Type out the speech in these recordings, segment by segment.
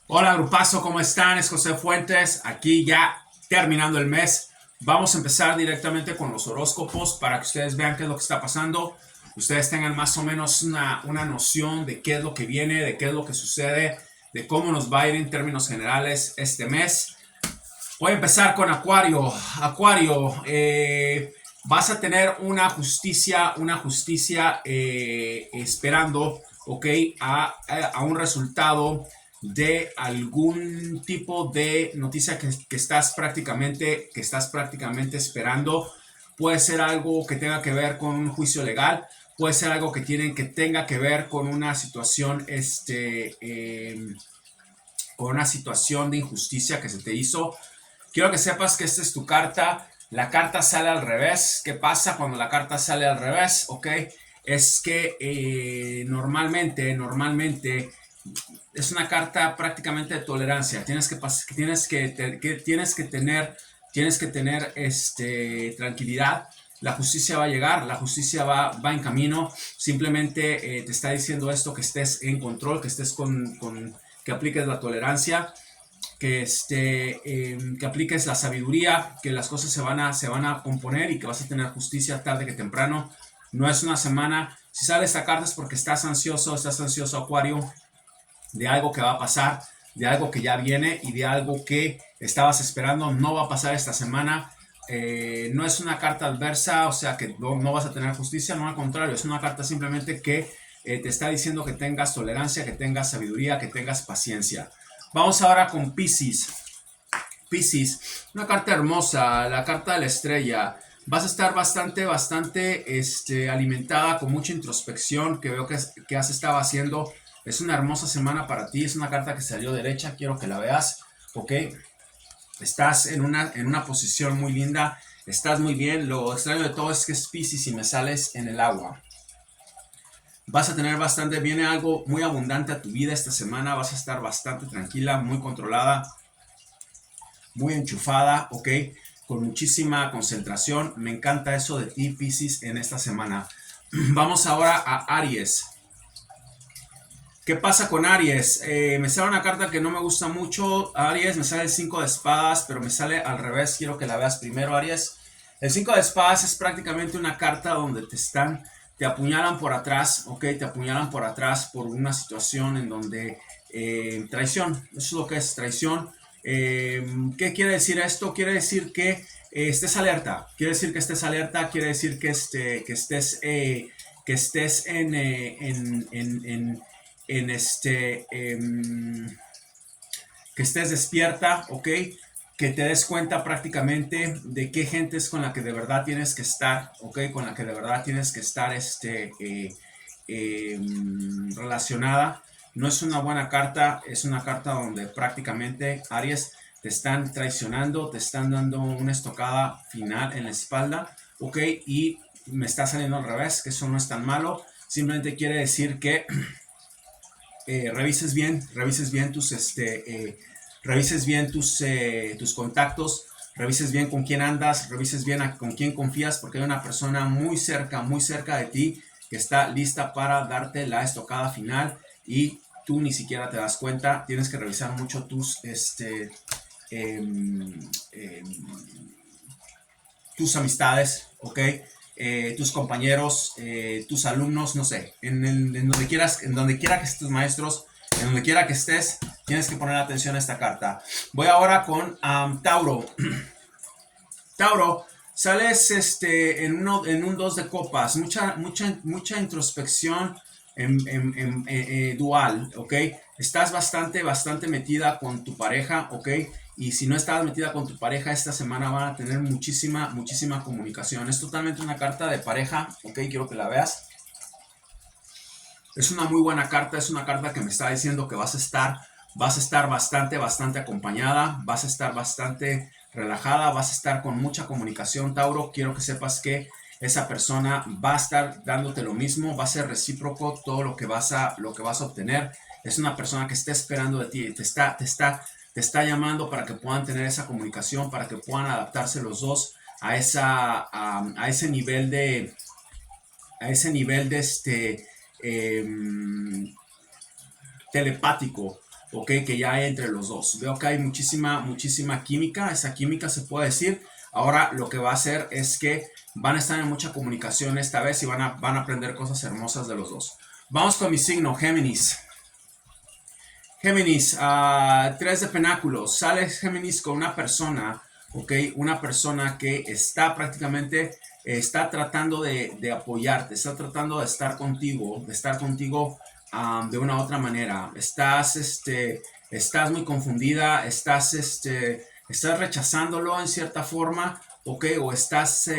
Hola grupazo, ¿cómo están? Es José Fuentes, aquí ya terminando el mes. Vamos a empezar directamente con los horóscopos para que ustedes vean qué es lo que está pasando. Ustedes tengan más o menos una noción de qué es lo que viene, de qué es lo que sucede, de cómo nos va a ir en términos generales este mes. Voy a empezar con Acuario. Acuario, vas a tener una justicia esperando, ¿ok? A un resultado de algún tipo de noticia que estás prácticamente esperando. Puede ser algo que tenga que ver con un juicio legal, puede ser algo que tenga que ver con una situación, con una situación de injusticia que se te hizo. Quiero que sepas que esta es tu carta. La carta sale al revés. ¿Qué pasa cuando la carta sale al revés? ¿Ok? Es que normalmente es una carta prácticamente de tolerancia. Tienes que tener tranquilidad. La justicia va a llegar, la justicia va en camino. Simplemente te está diciendo esto, que estés en control, que estés que apliques la tolerancia, que apliques la sabiduría, que las cosas se van a componer y que vas a tener justicia tarde que temprano. No es una semana. Si sale esta carta es porque estás ansioso, Acuario, de algo que va a pasar, de algo que ya viene y de algo que estabas esperando. No va a pasar esta semana. No es una carta adversa, o sea que no vas a tener justicia, no, al contrario, es una carta simplemente que te está diciendo que tengas tolerancia, que tengas sabiduría, que tengas paciencia. Vamos ahora con Pisces. Piscis, una carta hermosa, la carta de la estrella. Vas a estar bastante alimentada con mucha introspección que veo que has estado haciendo. Es una hermosa semana para ti, es una carta que salió derecha, quiero que la veas, ¿ok? Estás en una posición muy linda, estás muy bien. Lo extraño de todo es que es Piscis y me sales en el agua. Vas a tener viene algo muy abundante a tu vida esta semana, vas a estar bastante tranquila, muy controlada, muy enchufada, ¿ok? Con muchísima concentración. Me encanta eso de ti, Piscis, en esta semana. Vamos ahora a Aries. ¿Qué pasa con Aries? Me sale una carta que no me gusta mucho. Aries, me sale el 5 de espadas, pero me sale al revés. Quiero que la veas primero, Aries. El 5 de espadas es prácticamente una carta donde te apuñalan por atrás, ¿ok? Te apuñalan por atrás por una situación en donde traición, eso es lo que es traición. ¿Qué quiere decir esto? Quiere decir que estés alerta, quiere decir que estés en que estés despierta, ¿ok? Que te des cuenta prácticamente de qué gente es con la que de verdad tienes que estar, ¿ok? Con la que de verdad tienes que estar relacionada. No es una buena carta, es una carta donde prácticamente Aries te están traicionando, te están dando una estocada final en la espalda, ¿ok? Y me está saliendo al revés, que eso no es tan malo. Simplemente quiere decir que revises bien tus contactos, revises bien con quién andas, revises bien con quién confías, porque hay una persona muy cerca de ti que está lista para darte la estocada final y tú ni siquiera te das cuenta. Tienes que revisar mucho em, em, tus amistades, ¿ok? Tus compañeros, tus alumnos, no sé, en donde quieras, en donde quiera que estés, maestros, en donde quiera que estés, tienes que poner atención a esta carta. Voy ahora con Tauro. Tauro, sales en un 2 de copas, mucha introspección dual, ¿ok? Estás bastante metida con tu pareja, ¿ok? Y si no estás metida con tu pareja, esta semana van a tener muchísima comunicación. Es totalmente una carta de pareja, ¿ok? Quiero que la veas. Es una muy buena carta, es una carta que me está diciendo que vas a estar bastante acompañada, vas a estar bastante relajada, vas a estar con mucha comunicación, Tauro. Quiero que sepas que esa persona va a estar dándote lo mismo, va a ser recíproco todo lo que vas a obtener. Es una persona que está esperando de ti, te está llamando para que puedan tener esa comunicación, para que puedan adaptarse los dos a ese nivel de eh, telepático, ok, que ya hay entre los dos. Veo que hay muchísima química, esa química se puede decir. Ahora lo que va a hacer es que van a estar en mucha comunicación esta vez y van a aprender cosas hermosas de los dos. Vamos con mi signo, Géminis. Géminis, 3 de penáculos. Sale Géminis con una persona, ok, una persona que está prácticamente, está tratando de apoyarte, está tratando de estar contigo, de una u otra manera. Estás muy confundida, estás rechazándolo en cierta forma, ok, o estás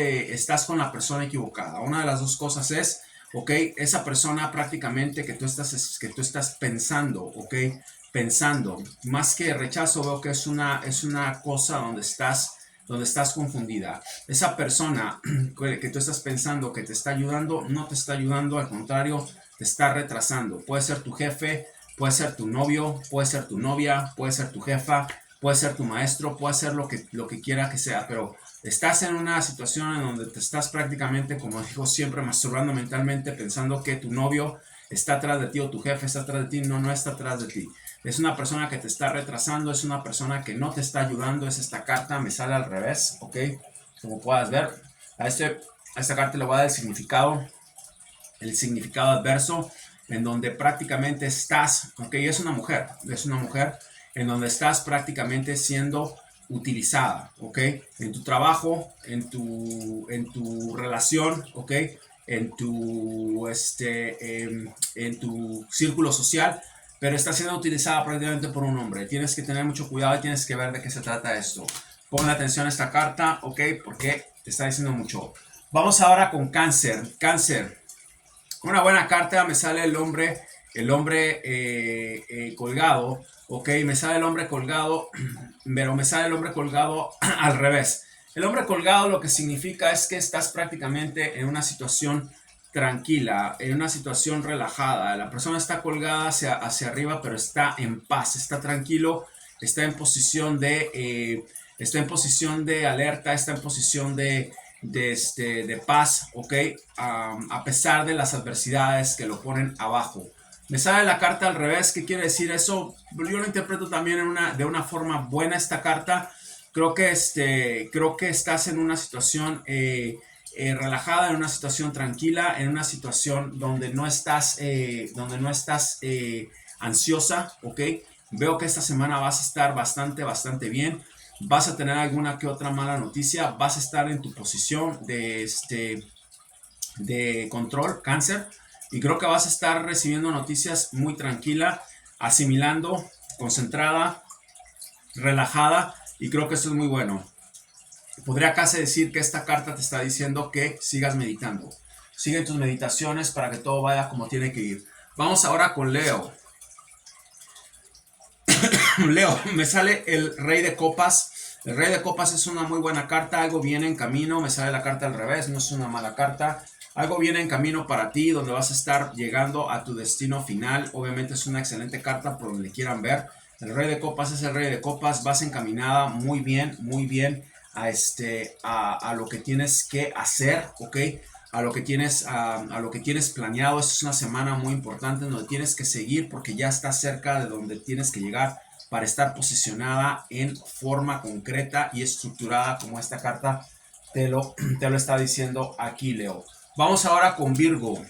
con la persona equivocada. Una de las dos cosas es, ok, esa persona prácticamente que tú estás pensando, ok, pensando, más que rechazo, veo que es una cosa donde estás confundida. Esa persona que tú estás pensando que te está ayudando, no te está ayudando, al contrario, te está retrasando. Puede ser tu jefe, puede ser tu novio, puede ser tu novia, puede ser tu jefa, puede ser tu maestro, puede ser lo que quiera que sea, pero estás en una situación en donde te estás prácticamente, como digo siempre, masturbando mentalmente, pensando que tu novio está atrás de ti o tu jefe está atrás de ti. No, no está atrás de ti. Es una persona que te está retrasando, es una persona que no te está ayudando. Es esta carta, me sale al revés, ok, como puedas ver. A esta carta le voy a dar el significado adverso, en donde prácticamente estás, ok, es una mujer, en donde estás prácticamente siendo utilizada, ok, en tu trabajo, en tu relación, ok, en tu círculo social, pero está siendo utilizada prácticamente por un hombre. Tienes que tener mucho cuidado y tienes que ver de qué se trata esto. Pon atención a esta carta, ok, porque te está diciendo mucho. Vamos ahora con Cáncer. Cáncer. Una buena carta, me sale el hombre colgado, ok, me sale el hombre colgado, pero me sale el hombre colgado al revés. El hombre colgado lo que significa es que estás prácticamente en una situación tranquila, en una situación relajada. La persona está colgada hacia arriba, pero está en paz, está tranquilo, está en posición de alerta, está en posición de paz, ok, a pesar de las adversidades que lo ponen abajo. Me sale la carta al revés. ¿Qué quiere decir eso? Yo lo interpreto también de una forma buena esta carta. Creo que estás en una situación relajada, en una situación tranquila, en una situación donde no estás ansiosa, ok. Veo que esta semana vas a estar bastante bien. Vas a tener alguna que otra mala noticia, vas a estar en tu posición de control, Cáncer, y creo que vas a estar recibiendo noticias muy tranquila, asimilando, concentrada, relajada, y creo que eso es muy bueno. Podría casi decir que esta carta te está diciendo que sigas meditando. Sigue tus meditaciones para que todo vaya como tiene que ir. Vamos ahora con Leo. Leo, me sale el Rey de Copas. El Rey de Copas es una muy buena carta. Algo viene en camino. Me sale la carta al revés. No es una mala carta. Algo viene en camino para ti, donde vas a estar lando a tu destino final. Obviamente es una excelente carta por donde quieran ver. El Rey de Copas es el Rey de Copas. Vas encaminada muy bien a lo que tienes que hacer, ¿ok? A lo que tienes planeado. Esta es una semana muy importante donde tienes que seguir porque ya estás cerca de donde tienes que llegar para estar posicionada en forma concreta y estructurada, como esta carta te lo está diciendo aquí, Leo. Vamos ahora con Virgo.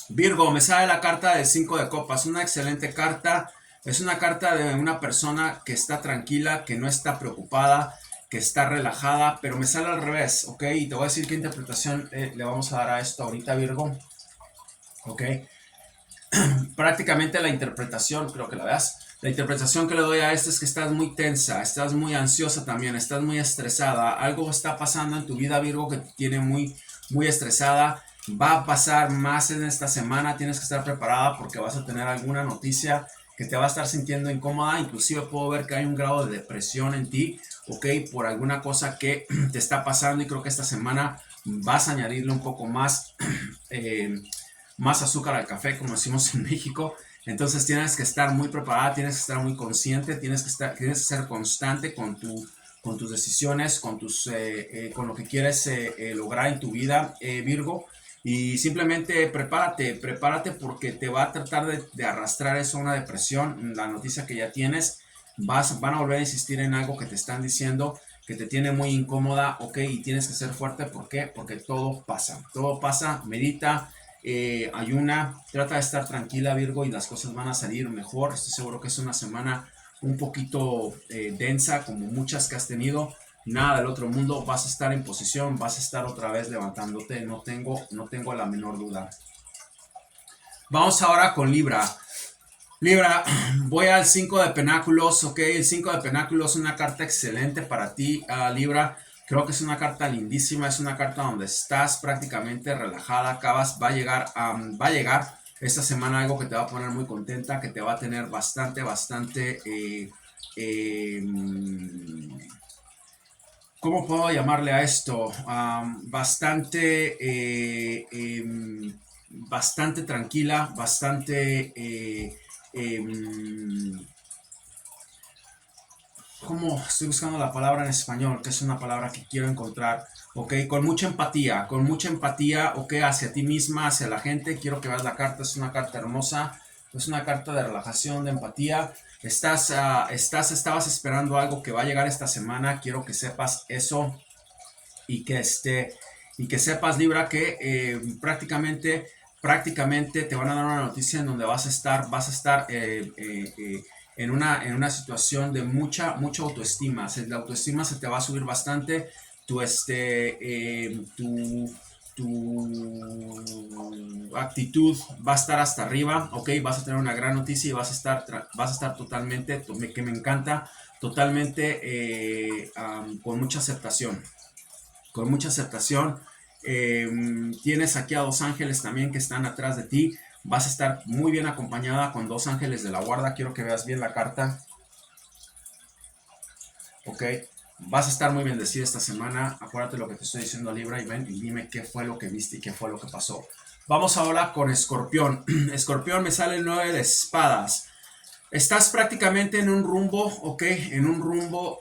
Virgo, me sale la carta de 5 de copas, una excelente carta. Es una carta de una persona que está tranquila, que no está preocupada, que está relajada, pero me sale al revés, ¿ok? Y te voy a decir qué interpretación le vamos a dar a esto ahorita, Virgo, ¿ok? Prácticamente la interpretación, creo que la veas, la interpretación que le doy a esto es que estás muy tensa, estás muy ansiosa también, estás muy estresada. Algo está pasando en tu vida, Virgo, que te tiene muy estresada. Va a pasar más en esta semana, tienes que estar preparada porque vas a tener alguna noticia que te va a estar sintiendo incómoda. Inclusive puedo ver que hay un grado de depresión en ti, ok, por alguna cosa que te está pasando, y creo que esta semana vas a añadirle un poco más más azúcar al café, como decimos en México. Entonces tienes que estar muy preparada, tienes que estar muy consciente, tienes que ser constante con tus decisiones, con lo que quieres lograr en tu vida, Virgo. Y simplemente prepárate porque te va a tratar de arrastrar eso a una depresión. La noticia que ya tienes, van a volver a insistir en algo que te están diciendo, que te tiene muy incómoda, ok, y tienes que ser fuerte. ¿Por qué? Porque todo pasa, medita, ayuna, trata de estar tranquila, Virgo, y las cosas van a salir mejor. Estoy seguro que es una semana un poquito densa, como muchas que has tenido. Nada del otro mundo, vas a estar en posición, vas a estar otra vez levantándote, no tengo la menor duda. Vamos ahora con Libra. Libra, voy al 5 de penáculos, ok, el 5 de penáculos es una carta excelente para ti, Libra. Creo que es una carta lindísima, es una carta donde estás prácticamente relajada, va a llegar esta semana algo que te va a poner muy contenta, que te va a tener bastante, ¿cómo puedo llamarle a esto? Bastante tranquila, ¿cómo? Estoy buscando la palabra en español, que es una palabra que quiero encontrar, ok, con mucha empatía, ok, hacia ti misma, hacia la gente. Quiero que veas la carta, es una carta hermosa, es una carta de relajación, de empatía. Estabas esperando algo que va a llegar esta semana. Quiero que sepas eso y que sepas, Libra, que prácticamente te van a dar una noticia en donde vas a estar en una situación de mucha autoestima. La autoestima se te va a subir bastante. Tu actitud va a estar hasta arriba, ok, vas a tener una gran noticia y vas a estar totalmente, que me encanta, totalmente con mucha aceptación. Tienes aquí a dos ángeles también que están atrás de ti. Vas a estar muy bien acompañada con dos ángeles de la guarda. Quiero que veas bien la carta. Ok. Vas a estar muy bendecida esta semana. Acuérdate lo que te estoy diciendo, Libra, y ven y dime qué fue lo que viste y qué fue lo que pasó. Vamos ahora con Escorpión. Escorpión, me sale el 9 de espadas. Estás prácticamente en un rumbo, ok, en un rumbo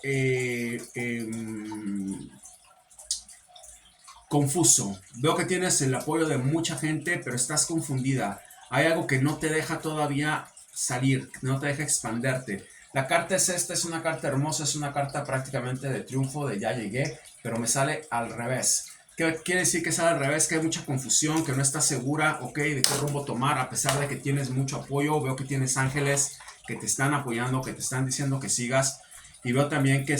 confuso. Veo que tienes el apoyo de mucha gente, pero estás confundida. Hay algo que no te deja todavía salir, no te deja expanderte. La carta es esta, es una carta hermosa, es una carta prácticamente de triunfo, de ya llegué, pero me sale al revés. ¿Qué quiere decir que sale al revés? Que hay mucha confusión, que no estás segura, ok, de qué rumbo tomar, a pesar de que tienes mucho apoyo. Veo que tienes ángeles que te están apoyando, que te están diciendo que sigas. Y veo también que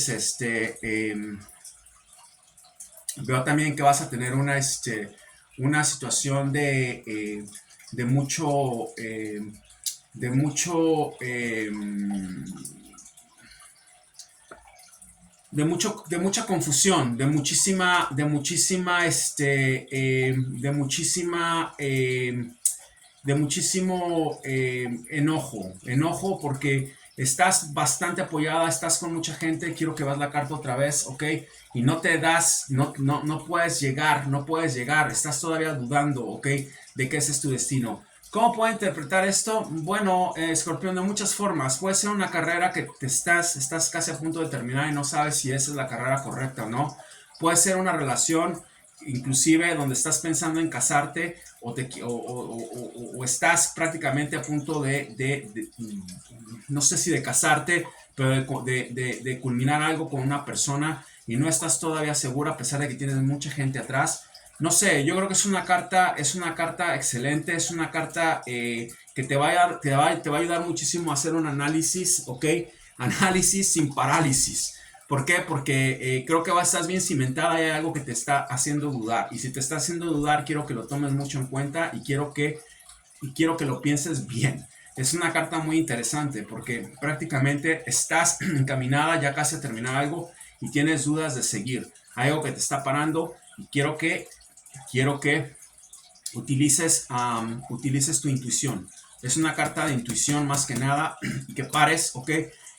veo también que vas a tener una situación de mucho, de mucho, de mucha confusión, de muchísima, de muchísimo enojo porque estás bastante apoyada, estás con mucha gente. Quiero que veas la carta otra vez, ok, y no puedes llegar, estás todavía dudando, ok, de que ese es tu destino. ¿Cómo puedo interpretar esto? Bueno, Escorpión, de muchas formas. Puede ser una carrera que estás casi a punto de terminar y no sabes si esa es la carrera correcta o no. Puede ser una relación, inclusive, donde estás pensando en casarte o estás prácticamente a punto no sé si de casarte, pero de culminar algo con una persona y no estás todavía segura a pesar de que tienes mucha gente atrás. No sé, yo creo que es una carta excelente, es una carta que te va a ayudar muchísimo a hacer un análisis, ¿ok? Análisis sin parálisis. ¿Por qué? Porque creo que estás bien cimentada y hay algo que te está haciendo dudar. Y si te está haciendo dudar, quiero que lo tomes mucho en cuenta y quiero que lo pienses bien. Es una carta muy interesante porque prácticamente estás encaminada ya casi a terminar algo y tienes dudas de seguir. Hay algo que te está parando y quiero que utilices tu intuición. Es una carta de intuición más que nada y que pares, ¿ok?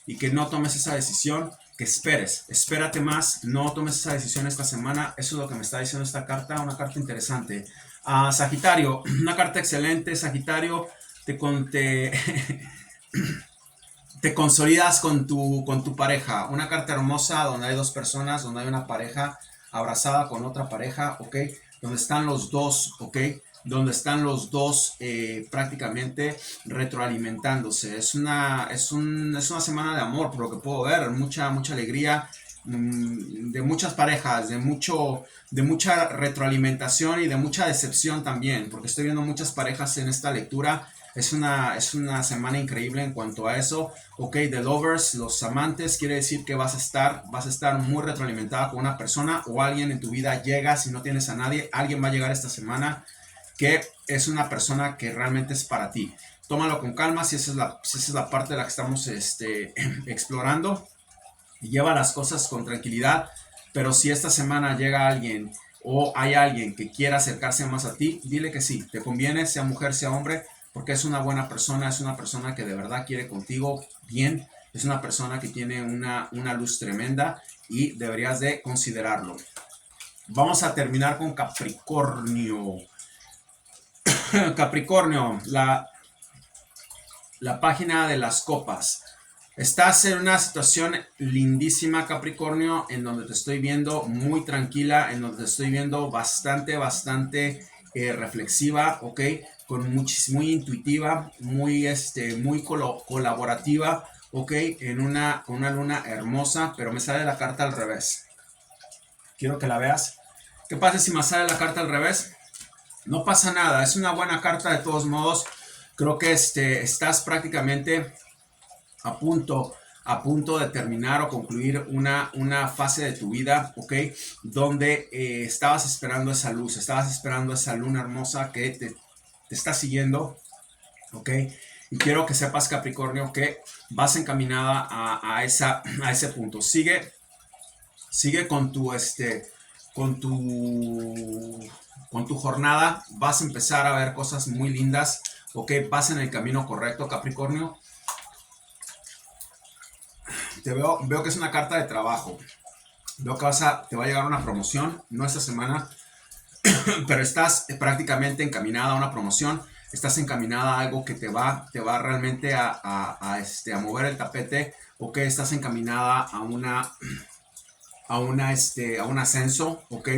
Y que no tomes esa decisión, que espérate más, no tomes esa decisión esta semana. Eso es lo que me está diciendo esta carta, una carta interesante. Sagitario, una carta excelente, Sagitario, te consolidas con tu pareja. Una carta hermosa donde hay dos personas, donde hay una pareja abrazada con otra pareja, ok. donde están los dos, ¿ok? Donde están los dos prácticamente retroalimentándose. Es una semana de amor, por lo que puedo ver, mucha alegría, de muchas parejas, de mucha retroalimentación y de mucha decepción también, porque estoy viendo muchas parejas en esta lectura. Es una semana increíble en cuanto a eso. Ok, The Lovers, los amantes, quiere decir que vas a estar muy retroalimentada con una persona o alguien en tu vida llega. Si no tienes a nadie, alguien va a llegar esta semana que es una persona que realmente es para ti. Tómalo con calma si si esa es la parte de la que estamos explorando. Y lleva las cosas con tranquilidad. Pero si esta semana llega alguien o hay alguien que quiera acercarse más a ti, dile que sí, te conviene, sea mujer, sea hombre, porque es una buena persona, es una persona que de verdad quiere contigo bien, es una persona que tiene una luz tremenda y deberías de considerarlo. Vamos a terminar con Capricornio. Capricornio, la página de las copas. Estás en una situación lindísima, Capricornio, en donde te estoy viendo muy tranquila, en donde te estoy viendo bastante reflexiva, ¿ok? Muy intuitiva, muy colaborativa, ¿ok? Con una luna hermosa, pero me sale la carta al revés. Quiero que la veas. ¿Qué pasa si me sale la carta al revés? No pasa nada, es una buena carta de todos modos. Creo que estás prácticamente a punto de terminar o concluir una fase de tu vida, ¿ok? Donde estabas esperando esa luz, estabas esperando esa luna hermosa que te está siguiendo, ¿ok? Y quiero que sepas, Capricornio, que vas encaminada a ese punto. Sigue con con tu jornada, vas a empezar a ver cosas muy lindas, ¿ok? Vas en el camino correcto, Capricornio. Veo que es una carta de trabajo. Veo que te va a llegar una promoción, no esta semana, pero estás prácticamente encaminada a una promoción. Estás encaminada a algo que te va realmente a mover el tapete, o que estás encaminada a un ascenso, ok.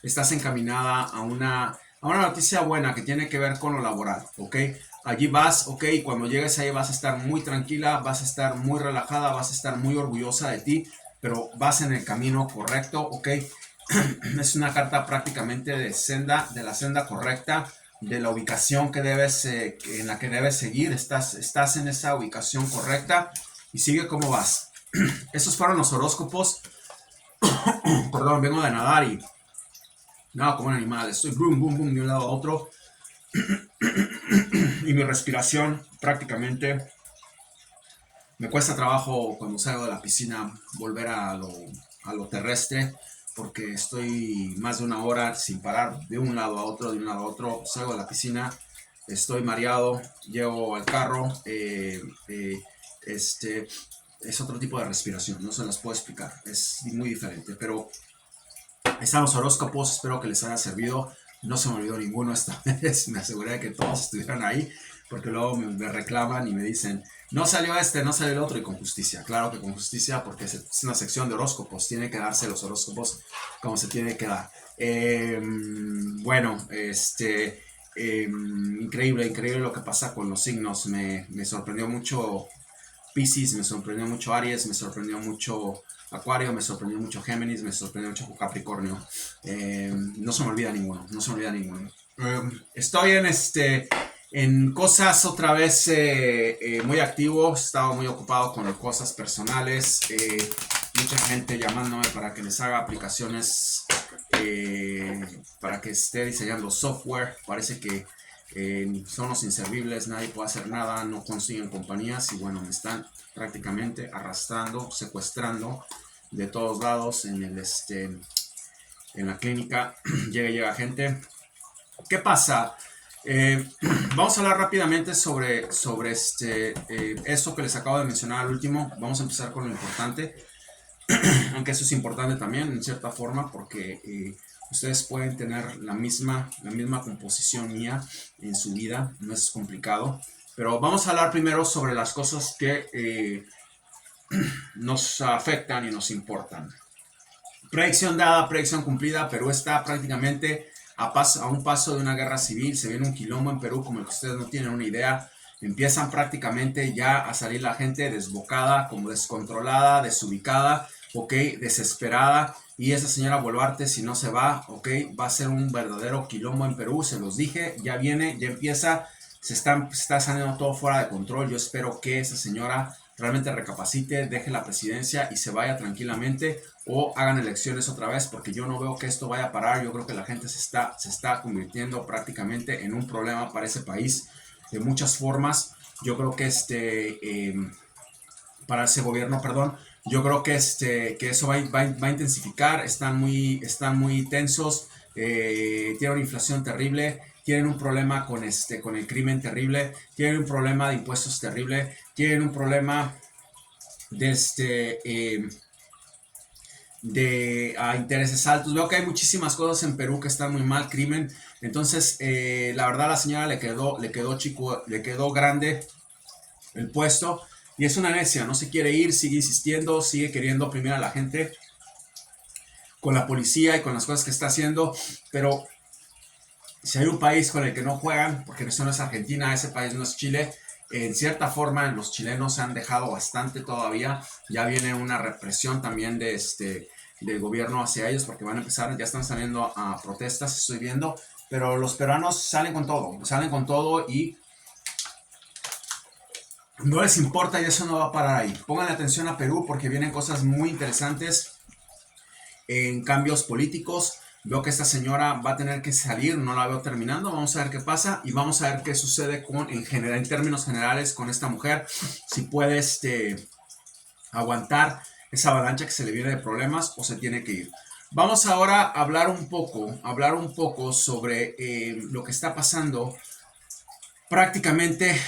Estás encaminada a una noticia buena que tiene que ver con lo laboral, ok. Allí vas, ok, y cuando llegues ahí vas a estar muy tranquila, vas a estar muy relajada, vas a estar muy orgullosa de ti, pero vas en el camino correcto, ok. Es una carta prácticamente de la senda correcta, de la ubicación en la que debes seguir. Estás en esa ubicación correcta y sigue como vas. Esos fueron los horóscopos. Perdón, vengo de nadar y nada como un animal. Estoy boom, boom, boom de un lado a otro. Y mi respiración prácticamente me cuesta trabajo cuando salgo de la piscina volver a lo terrestre, porque estoy más de una hora sin parar de un lado a otro, de un lado a otro. Salgo de la piscina, estoy mareado, llego al carro, es otro tipo de respiración, no se las puedo explicar, es muy diferente, pero están los horóscopos, espero que les haya servido. No se me olvidó ninguno esta vez, me aseguré de que todos estuvieran ahí, porque luego me reclaman y me dicen, no salió no salió el otro, y con justicia. Claro que con justicia, porque es una sección de horóscopos, tiene que darse los horóscopos como se tiene que dar. Bueno, increíble lo que pasa con los signos. Me sorprendió mucho Piscis, me sorprendió mucho Aries, me sorprendió mucho Acuario, me sorprendió mucho Géminis, me sorprendió mucho Capricornio. No se me olvida ninguno, no se me olvida ninguno. Estoy en cosas otra vez muy activo, estaba muy ocupado con cosas personales, mucha gente llamándome para que les haga aplicaciones, para que esté diseñando software. Parece que son los inservibles, nadie puede hacer nada, no consiguen compañías y bueno, me están prácticamente arrastrando, secuestrando de todos lados en la clínica. llega gente. ¿Qué pasa? Vamos a hablar rápidamente sobre esto que les acabo de mencionar al último. Vamos a empezar con lo importante, aunque eso es importante también en cierta forma, porque ustedes pueden tener la misma composición mía en su vida, no es complicado. Pero vamos a hablar primero sobre las cosas que nos afectan y nos importan. Predicción dada, predicción cumplida, Perú está prácticamente a un paso de una guerra civil, se viene un quilombo en Perú como el que ustedes no tienen una idea. Empiezan prácticamente ya a salir la gente desbocada, como descontrolada, desubicada, ok, desesperada. Y esa señora Boluarte, si no se va, ok, va a ser un verdadero quilombo en Perú, se los dije, ya viene, ya empieza, se está saliendo todo fuera de control. Yo espero que esa señora realmente recapacite, deje la presidencia y se vaya tranquilamente, o hagan elecciones otra vez, porque yo no veo que esto vaya a parar. Yo creo que la gente se está convirtiendo prácticamente en un problema para ese país de muchas formas. Yo creo que para ese gobierno, perdón, yo creo que eso va a intensificar. Están muy tensos, tienen una inflación terrible, tienen un problema con el crimen terrible, tienen un problema de impuestos terrible, tienen un problema de intereses altos. Veo que hay muchísimas cosas en Perú que están muy mal, crimen. Entonces, la verdad, a la señora le quedó grande el puesto, y es una necia, no se quiere ir, sigue insistiendo, sigue queriendo oprimir a la gente con la policía y con las cosas que está haciendo. Pero si hay un país con el que no juegan, porque eso no es Argentina, ese país no es Chile, en cierta forma los chilenos se han dejado bastante todavía. Ya viene una represión también del gobierno hacia ellos, porque van a empezar, ya están saliendo a protestas, estoy viendo, pero los peruanos salen con todo y no les importa, y eso no va a parar ahí. Pongan atención a Perú, porque vienen cosas muy interesantes en cambios políticos. Veo que esta señora va a tener que salir, no la veo terminando. Vamos a ver qué pasa y vamos a ver qué sucede en términos generales con esta mujer. Si puede aguantar esa avalancha que se le viene de problemas, o se tiene que ir. Vamos ahora a hablar un poco sobre lo que está pasando prácticamente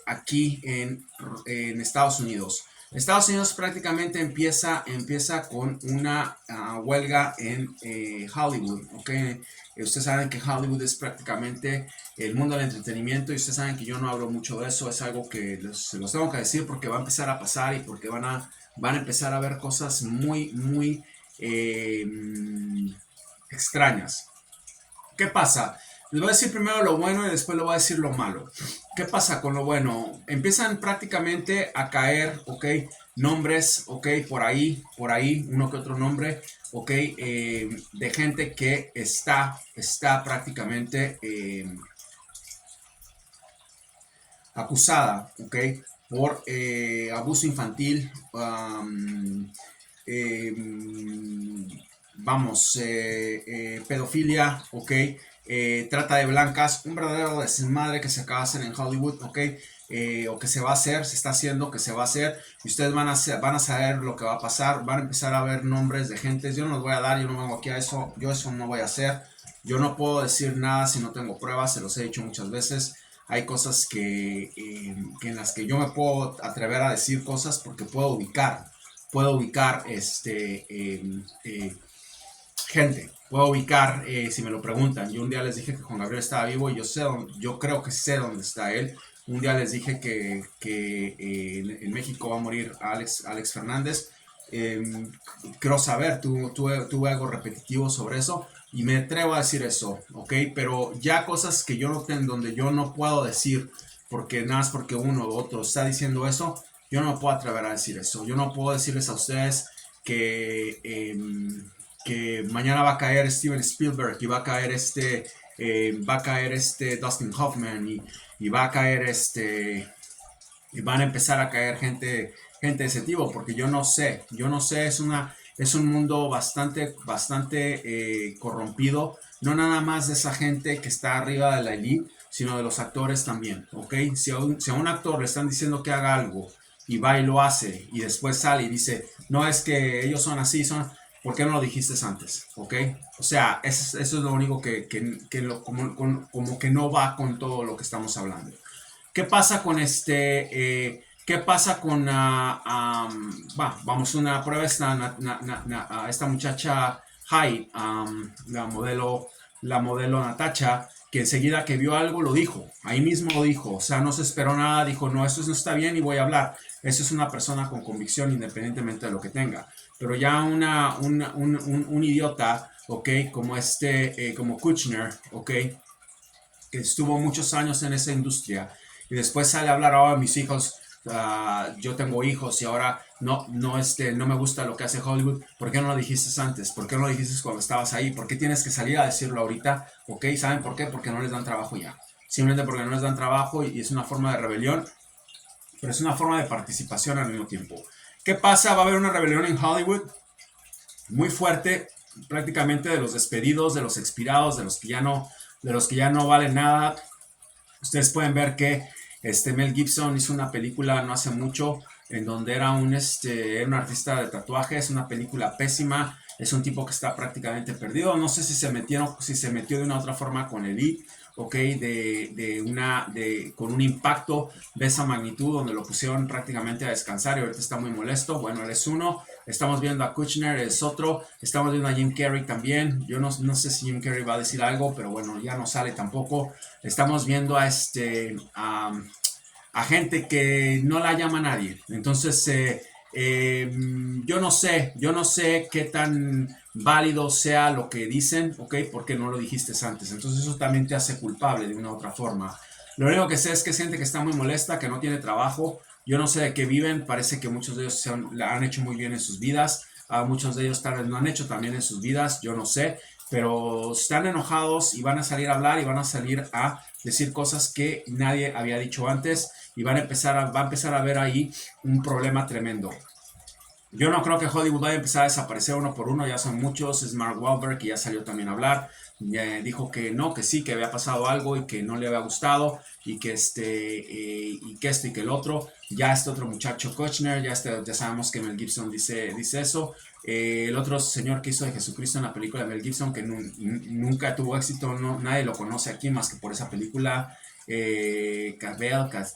aquí en Estados Unidos. Estados Unidos prácticamente empieza con una huelga en Hollywood, ¿ok? Ustedes saben que Hollywood es prácticamente el mundo del entretenimiento, y ustedes saben que yo no hablo mucho de eso. Es algo que se los tengo que decir, porque va a empezar a pasar y porque van a empezar a ver cosas muy, muy extrañas. ¿Qué pasa? Les voy a decir primero lo bueno y después les voy a decir lo malo. ¿Qué pasa con lo bueno? Empiezan prácticamente a caer, ok, nombres, ok, por ahí, uno que otro nombre, ok, de gente que está prácticamente acusada, ok, por abuso infantil, pedofilia, ok, trata de blancas, un verdadero desmadre que se acaba de hacer en Hollywood, ok, o que se va a hacer, se está haciendo, que se va a hacer, y ustedes van a saber lo que va a pasar. Van a empezar a ver nombres de gentes. Yo no los voy a dar, yo no vengo aquí a eso, yo eso no voy a hacer. Yo no puedo decir nada si no tengo pruebas, se los he dicho muchas veces. Hay cosas que en las que yo me puedo atrever a decir cosas, porque puedo ubicar gente, puedo ubicar, si me lo preguntan. Yo un día les dije que Juan Gabriel estaba vivo, y yo creo que sé dónde está él. Un día les dije que en México va a morir Alex Fernández. Quiero saber, tuve algo repetitivo sobre eso, y me atrevo a decir eso, ok, pero ya cosas que yo no tengo, donde yo no puedo decir, porque nada más porque uno u otro está diciendo eso, yo no me puedo atrever a decir eso. Yo no puedo decirles a ustedes que mañana va a caer Steven Spielberg, y va a caer Dustin Hoffman, y va a caer y van a empezar a caer gente de ese tipo, porque yo no sé, es un mundo bastante corrompido, no nada más de esa gente que está arriba de la elite, sino de los actores también, ¿ok? Si a un actor le están diciendo que haga algo, y va y lo hace, y después sale y dice, no, es que ellos son así, ¿por qué no lo dijiste antes? ¿Ok? O sea, eso es lo único como que no va con todo lo que estamos hablando. ¿Qué pasa con ¿qué pasa con vamos a una prueba esta muchacha Hai, la modelo Natacha, que enseguida que vio algo lo dijo, ahí mismo lo dijo, o sea, no se esperó nada, dijo, no, esto no está bien y voy a hablar. Eso es una persona con convicción, independientemente de lo que tenga. Pero ya un idiota, ¿ok? Como Kushner, ¿ok? Que estuvo muchos años en esa industria y después sale a hablar, ahora mis hijos, yo tengo hijos y ahora no me gusta lo que hace Hollywood. ¿Por qué no lo dijiste antes? ¿Por qué no lo dijiste cuando estabas ahí? ¿Por qué tienes que salir a decirlo ahorita? ¿Ok? ¿Saben por qué? Porque no les dan trabajo ya. Simplemente porque no les dan trabajo y es una forma de rebelión, pero es una forma de participación al mismo tiempo. ¿Qué pasa? Va a haber una rebelión en Hollywood muy fuerte, prácticamente de los despedidos, de los expirados, de los que ya no valen nada. Ustedes pueden ver que Mel Gibson hizo una película no hace mucho en donde era un artista de tatuajes, una película pésima. Es un tipo que está prácticamente perdido. No sé si se metió de una otra forma con Elite, ok, con un impacto de esa magnitud donde lo pusieron prácticamente a descansar y ahorita está muy molesto. Bueno, él es uno. Estamos viendo a Kushner, es otro. Estamos viendo a Jim Carrey también. Yo no sé si Jim Carrey va a decir algo, pero bueno, ya no sale tampoco. Estamos viendo a gente que no la llama nadie. Entonces, yo no sé qué tan válido sea lo que dicen, ¿ok? Porque no lo dijiste antes. Entonces eso también te hace culpable de una u otra forma. Lo único que sé es que es gente que está muy molesta, que no tiene trabajo. Yo no sé de qué viven. Parece que muchos de ellos la han hecho muy bien en sus vidas. Muchos de ellos tal vez no han hecho también en sus vidas. Yo no sé. Pero están enojados y van a salir a hablar y van a salir a decir cosas que nadie había dicho antes y va a empezar a ver ahí un problema tremendo. Yo no creo que Hollywood vaya a empezar a desaparecer uno por uno, ya son muchos. Es Mark Wahlberg, que ya salió también a hablar, dijo que no, que sí, que había pasado algo y que no le había gustado y que esto y que el otro. Ya este otro muchacho Kushner, ya sabemos que Mel Gibson dice eso. El otro señor que hizo de Jesucristo en la película de Mel Gibson, que nunca tuvo éxito, nadie lo conoce aquí más que por esa película.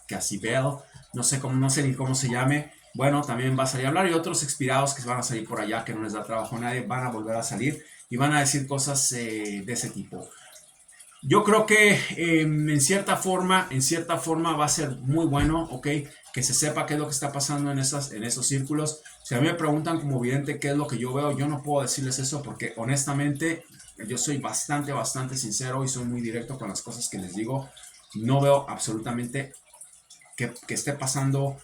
Casibel, no sé ni cómo se llame. Bueno, también va a salir a hablar y otros expirados que van a salir por allá que no les da trabajo a nadie van a volver a salir y van a decir cosas de ese tipo. Yo creo que en cierta forma va a ser muy bueno, ¿ok? Que se sepa qué es lo que está pasando en esos círculos. Si a mí me preguntan como vidente qué es lo que yo veo, yo no puedo decirles eso porque honestamente yo soy bastante sincero y soy muy directo con las cosas que les digo. No veo absolutamente que esté pasando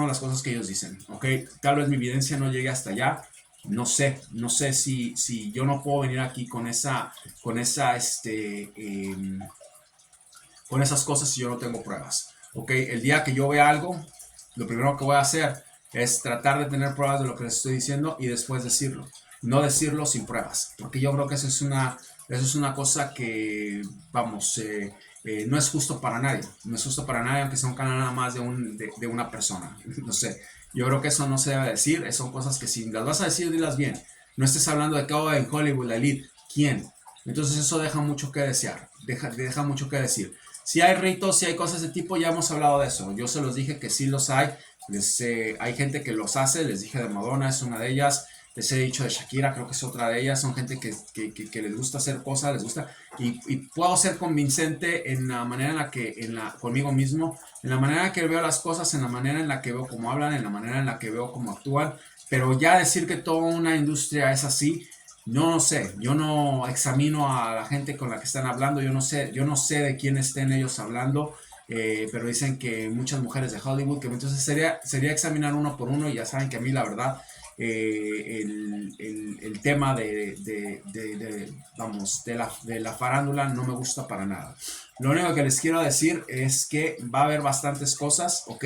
las cosas que ellos dicen, ¿ok? Tal vez mi evidencia no llegue hasta allá. No sé si yo no puedo venir aquí con esas cosas si yo no tengo pruebas, ¿ok? El día que yo vea algo, lo primero que voy a hacer es tratar de tener pruebas de lo que les estoy diciendo y después decirlo. No decirlo sin pruebas, porque yo creo que eso es una cosa que, vamos, no es justo para nadie. No es justo para nadie, aunque sea un canal nada más de una persona. No sé. Yo creo que eso no se debe decir. Son cosas que si las vas a decir, dilas bien. No estés hablando de que en Hollywood, la elite. ¿Quién? Entonces eso deja mucho que desear. Deja mucho que decir. Si hay ritos, si hay cosas de tipo, ya hemos hablado de eso. Yo se los dije que sí los hay. Hay gente que los hace. Les dije de Madonna, es una de ellas. Les he dicho de Shakira, creo que es otra de ellas. Son gente que les gusta hacer cosas, les gusta. Y puedo ser convincente en la manera en la que, conmigo mismo, en la manera en la que veo las cosas, en la manera en la que veo cómo hablan, en la manera en la que veo cómo actúan. Pero ya decir que toda una industria es así, no sé. Yo no examino a la gente con la que están hablando. Yo no sé de quién estén ellos hablando. Pero dicen que muchas mujeres de Hollywood, que entonces sería examinar uno por uno. Y ya saben que a mí la verdad el tema de la farándula no me gusta para nada. Lo único que les quiero decir es que va a haber bastantes cosas, ¿ok?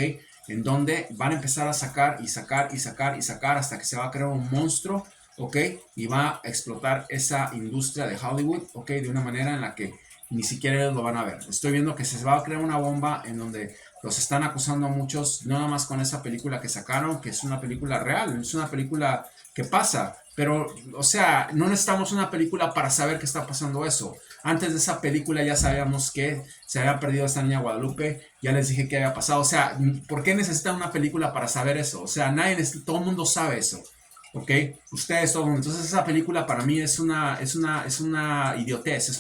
En donde van a empezar a sacar hasta que se va a crear un monstruo, ¿ok? Y va a explotar esa industria de Hollywood, ¿ok? De una manera en la que ni siquiera ellos lo van a ver. Estoy viendo que se va a crear una bomba en donde los están acusando a muchos, no nada más con esa película que sacaron, que es una película real, es una película que pasa, pero, o sea, no necesitamos una película para saber que está pasando eso. Antes de esa película ya sabíamos que se había perdido esta niña Guadalupe, ya les dije que había pasado, o sea, ¿por qué necesitan una película para saber eso? O sea, todo el mundo sabe eso. ¿Ok? Ustedes todo el mundo. Entonces esa película para mí es una idiotez, es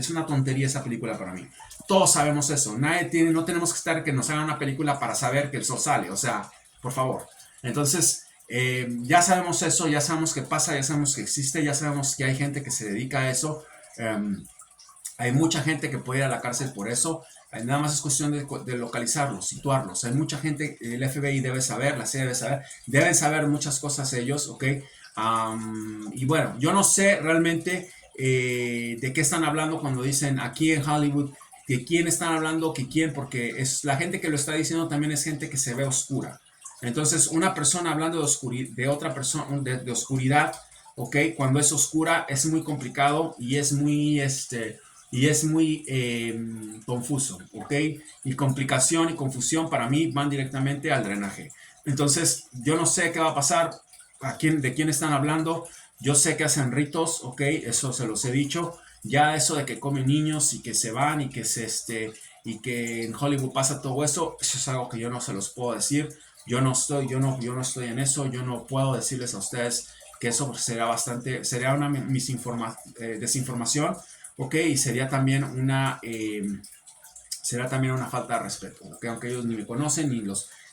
una tontería esa película para mí. Todos sabemos eso. No tenemos que estar que nos hagan una película para saber que el sol sale. O sea, por favor. Entonces, Ya sabemos eso, ya sabemos que pasa, ya sabemos que existe, ya sabemos que hay gente que se dedica a eso. Hay mucha gente que puede ir a la cárcel por eso. Nada más es cuestión de localizarlos, situarlos. Hay mucha gente, el FBI debe saber, la CIA debe saber, deben saber muchas cosas ellos, ¿ok? Y bueno, yo no sé realmente de qué están hablando cuando dicen aquí en Hollywood, de quién están hablando, que quién, porque es la gente que lo está diciendo también es gente que se ve oscura. Entonces, una persona hablando de otra persona, de oscuridad, ¿ok? Cuando es oscura es muy complicado y es muy confuso, ¿ok? Y complicación y confusión para mí van directamente al drenaje. Entonces, yo no sé qué va a pasar, de quién están hablando. Yo sé que hacen ritos, ¿ok? Eso se los he dicho. Ya eso de que comen niños y que se van y que en Hollywood pasa todo eso es algo que yo no se los puedo decir. Yo no estoy en eso. Yo no puedo decirles a ustedes que eso sería una desinformación, ok, y sería también una falta de respeto, okay, aunque ellos ni me conocen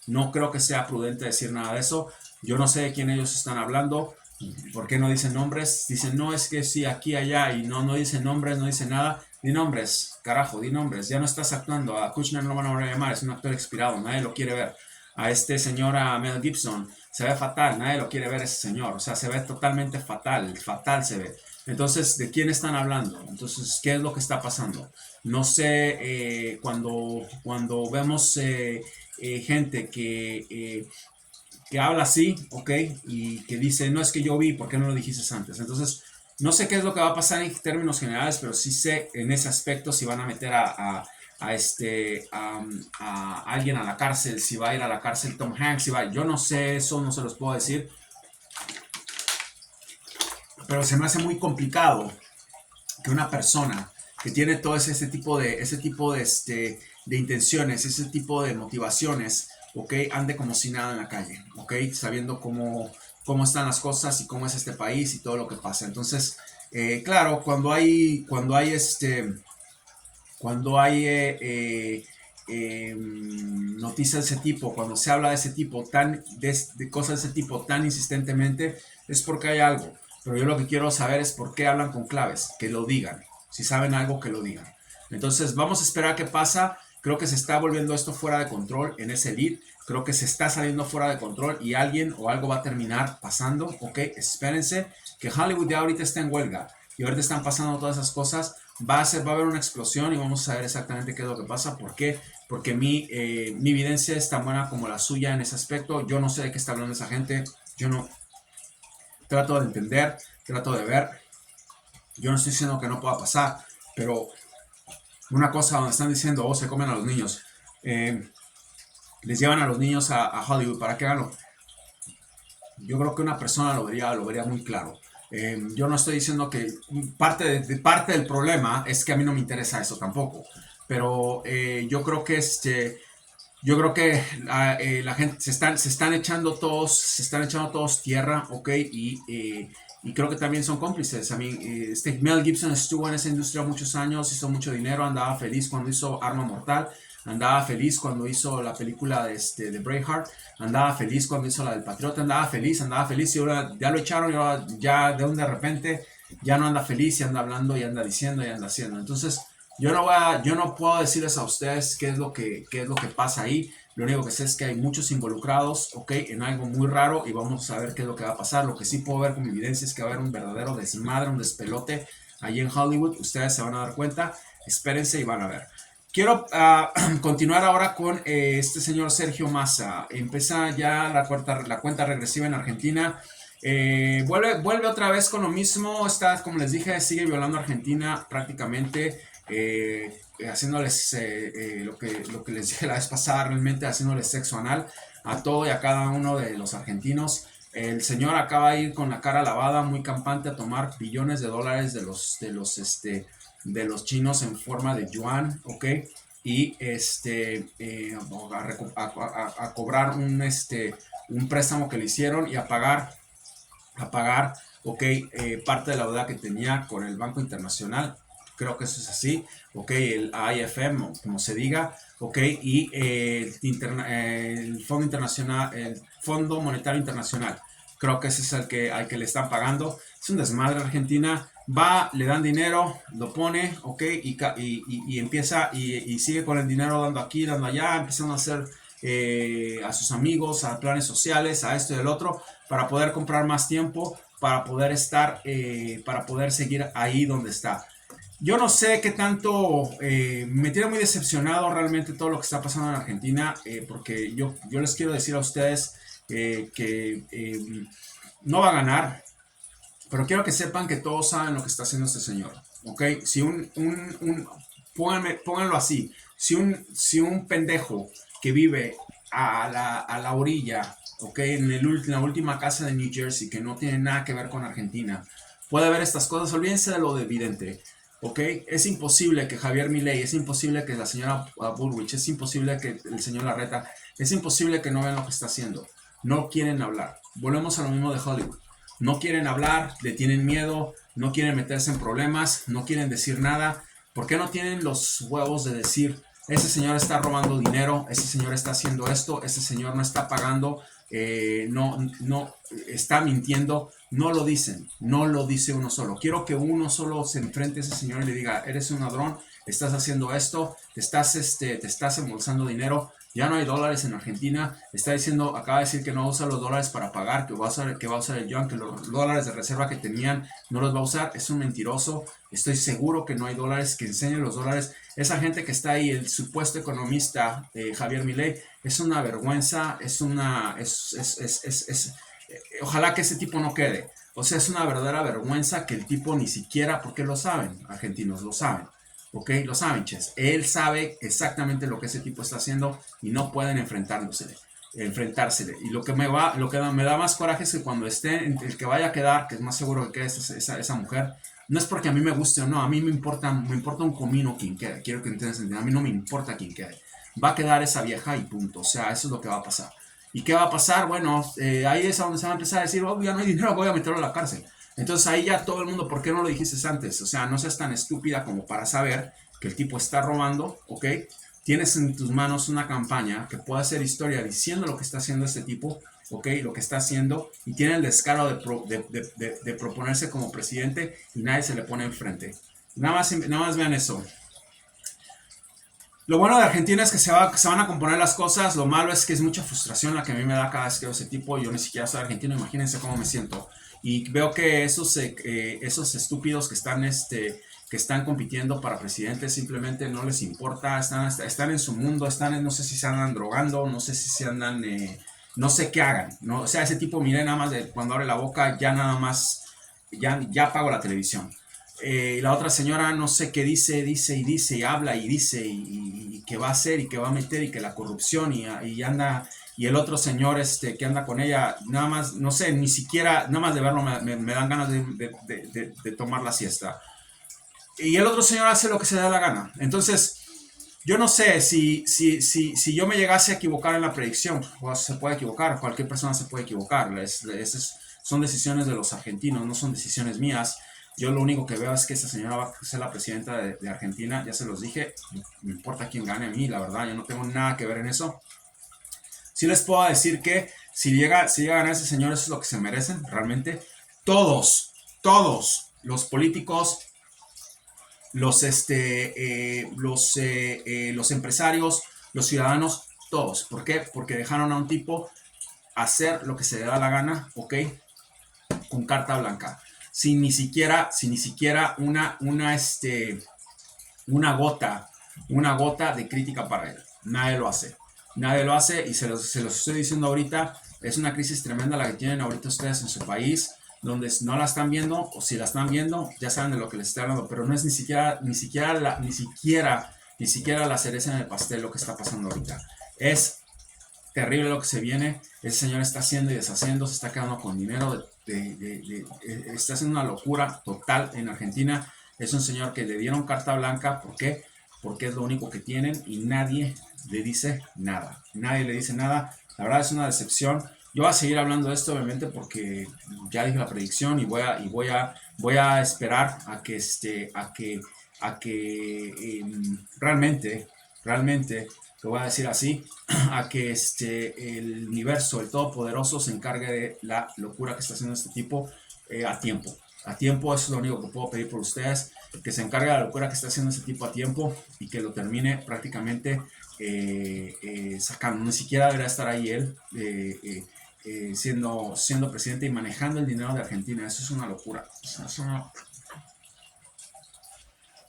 no creo que sea prudente decir nada de eso. Yo no sé de quién ellos están hablando. ¿Por qué no dicen nombres? Dicen, no, es que sí, aquí, allá, y no dicen nombres, no dicen nada. Di nombres, carajo, di nombres. Ya no estás actuando. A Kushner no lo van a volver a llamar, es un actor expirado, nadie lo quiere ver. A este señor, a Mel Gibson, se ve fatal, nadie lo quiere ver ese señor. O sea, se ve totalmente fatal, fatal se ve. Entonces, ¿de quién están hablando? Entonces, ¿qué es lo que está pasando? No sé, cuando vemos gente que habla así, ¿ok? Y que dice, no es que yo vi, ¿por qué no lo dijiste antes? Entonces, no sé qué es lo que va a pasar en términos generales, pero sí sé en ese aspecto si van a meter a alguien a la cárcel, si va a ir a la cárcel Tom Hanks, yo no sé, eso no se los puedo decir, pero se me hace muy complicado que una persona que tiene todo de intenciones, ese tipo de motivaciones, ¿ok? Ande como si nada en la calle, ¿ok? Sabiendo cómo están las cosas y cómo es este país y todo lo que pasa. Entonces, claro, cuando hay noticias de ese tipo, cuando se habla de ese tipo, de cosas de ese tipo tan insistentemente, es porque hay algo. Pero yo lo que quiero saber es por qué hablan con claves, que lo digan. Si saben algo, que lo digan. Entonces, vamos a esperar qué pasa. Creo que se está volviendo esto fuera de control en ese lead. Creo que se está saliendo fuera de control y alguien o algo va a terminar pasando. Ok, espérense que Hollywood ya ahorita está en huelga y ahorita están pasando todas esas cosas. Va a haber una explosión y vamos a saber exactamente qué es lo que pasa. ¿Por qué? Porque mi evidencia es tan buena como la suya en ese aspecto. Yo no sé de qué está hablando esa gente. Yo no trato de entender, trato de ver. Yo no estoy diciendo que no pueda pasar, pero una cosa donde están diciendo, se comen a los niños. Les llevan a los niños a Hollywood para que haganlo. Yo creo que una persona lo vería muy claro. Yo no estoy diciendo que parte del problema es que a mí no me interesa eso tampoco, pero yo creo que la gente se están echando todos tierra, ok, y creo que también son cómplices. A mí, Mel Gibson estuvo en esa industria muchos años, hizo mucho dinero, andaba feliz cuando hizo Arma Mortal, andaba feliz cuando hizo la película de Braveheart, andaba feliz cuando hizo la del Patriota, andaba feliz y ahora ya lo echaron y ahora ya de repente ya no anda feliz y anda hablando y anda diciendo y anda haciendo. Entonces, yo no puedo decirles a ustedes qué es lo que pasa ahí. Lo único que sé es que hay muchos involucrados, ok, en algo muy raro y vamos a ver qué es lo que va a pasar. Lo que sí puedo ver con mi evidencia es que va a haber un verdadero desmadre, un despelote allí en Hollywood. Ustedes se van a dar cuenta. Espérense y van a ver. Quiero continuar ahora con este señor Sergio Massa. Empieza ya la cuenta regresiva en Argentina. Vuelve otra vez con lo mismo. Está, como les dije, sigue violando a Argentina prácticamente. Haciéndoles lo que les dije la vez pasada, realmente haciéndoles sexo anal a todo y a cada uno de los argentinos. El señor acaba de ir con la cara lavada, muy campante, a tomar billones de dólares de los chinos en forma de yuan, ¿ok? Y a cobrar un préstamo que le hicieron y a pagar, ¿ok? Parte de la deuda que tenía con el Banco Internacional. creo que eso es así, ok, el IFM, como se diga, ok, y el Fondo Internacional, el Fondo Monetario Internacional, creo que ese es el que, al que le están pagando. Es un desmadre. Argentina va, le dan dinero, lo pone, ok, y empieza y sigue con el dinero dando aquí, dando allá, empezando a hacer a sus amigos, a planes sociales, a esto y el otro, para poder comprar más tiempo, para poder estar, para poder seguir ahí donde está. Yo no sé qué tanto, me tiene muy decepcionado realmente todo lo que está pasando en Argentina, porque yo les quiero decir a ustedes que no va a ganar, pero quiero que sepan que todos saben lo que está haciendo este señor, ¿ok? Si pónganlo así, si un pendejo que vive a la orilla, ¿ok? En la última casa de New Jersey, que no tiene nada que ver con Argentina, puede ver estas cosas, olvídense de lo de evidente, ¿ok? Es imposible que Javier Milei, es imposible que la señora Bullrich, es imposible que el señor Larreta, es imposible que no vean lo que está haciendo. No quieren hablar. Volvemos a lo mismo de Hollywood. No quieren hablar, le tienen miedo, no quieren meterse en problemas, no quieren decir nada. ¿Por qué no tienen los huevos de decir, ese señor está robando dinero, ese señor está haciendo esto, ese señor no está pagando, no está mintiendo? No lo dicen, no lo dice uno solo. Quiero que uno solo se enfrente a ese señor y le diga, eres un ladrón, estás haciendo esto, te estás embolsando dinero. Ya no hay dólares en Argentina. Está diciendo, acaba de decir que no va a usar los dólares para pagar, que va a usar el yuan, que los dólares de reserva que tenían no los va a usar. Es un mentiroso. Estoy seguro que no hay dólares, que enseñen los dólares. Esa gente que está ahí, el supuesto economista Javier Milei, es una vergüenza, ojalá que ese tipo no quede. O sea, es una verdadera vergüenza que el tipo ni siquiera, porque lo saben, argentinos, lo saben. Ok, lo saben, Ches. Él sabe exactamente lo que ese tipo está haciendo y no pueden enfrentársele. Y lo que me da más coraje es que cuando esté el que vaya a quedar, que es más seguro que quede esa mujer, no es porque a mí me guste o no, a mí me importa un comino quien quede. Quiero que entiendas, a mí no me importa quién quede. Va a quedar esa vieja y punto. O sea, eso es lo que va a pasar. ¿Y qué va a pasar? Bueno, ahí es donde se va a empezar a decir, oh, ya no hay dinero, voy a meterlo a la cárcel. Entonces ahí ya todo el mundo, ¿por qué no lo dijiste antes? O sea, no seas tan estúpida como para saber que el tipo está robando, ¿ok? Tienes en tus manos una campaña que puede hacer historia diciendo lo que está haciendo este tipo, ¿ok? Lo que está haciendo, y tiene el descaro de proponerse como presidente y nadie se le pone enfrente. Nada más vean eso. Lo bueno de Argentina es que se van a componer las cosas. Lo malo es que es mucha frustración la que a mí me da cada vez que veo ese tipo. Yo ni siquiera soy argentino, imagínense cómo me siento. Y veo que esos estúpidos que están compitiendo para presidente simplemente no les importa. Están en su mundo, no sé si se andan drogando, no sé si se andan, no sé qué hagan, ¿no? O sea, ese tipo, miren, nada más de cuando abre la boca, ya nada más, ya apago la televisión. La otra señora no sé qué dice y habla y dice y que va a hacer y que va a meter y que la corrupción y anda, y el otro señor que anda con ella, nada más, no sé, ni siquiera, nada más de verlo me dan ganas de tomar la siesta. Y el otro señor hace lo que se le da la gana. Entonces, yo no sé si yo me llegase a equivocar en la predicción, pues se puede equivocar, cualquier persona se puede equivocar. Son decisiones de los argentinos, no son decisiones mías. Yo lo único que veo es que esta señora va a ser la presidenta de Argentina, ya se los dije, me importa quién gane a mí, la verdad, yo no tengo nada que ver en eso. Sí les puedo decir que si llega a ganar ese señor, eso es lo que se merecen, realmente. Todos los políticos, los empresarios, los ciudadanos, todos. ¿Por qué? Porque dejaron a un tipo hacer lo que se le da la gana, ¿ok? Con carta blanca. Sin ni siquiera una gota de crítica para él. Nadie lo hace. Nadie lo hace y se los estoy diciendo ahorita. Es una crisis tremenda la que tienen ahorita ustedes en su país, donde no la están viendo, o si la están viendo, ya saben de lo que les estoy hablando, pero no es ni siquiera la cereza en el pastel lo que está pasando ahorita. Es terrible lo que se viene. Ese señor está haciendo y deshaciendo, se está quedando con dinero, está haciendo una locura total en Argentina. Es un señor que le dieron carta blanca. ¿Por qué? Porque es lo único que tienen y nadie le dice nada. Nadie le dice nada. La verdad es una decepción. Yo voy a seguir hablando de esto, obviamente, porque ya dije la predicción y voy a esperar a que realmente, te voy a decir así, a que el universo, el todopoderoso, se encargue de la locura que está haciendo este tipo a tiempo. A tiempo, eso es lo único que puedo pedir por ustedes, que se encargue de la locura que está haciendo este tipo a tiempo y que lo termine prácticamente sacando. Ni siquiera debería estar ahí él siendo presidente y manejando el dinero de Argentina. Eso es una locura.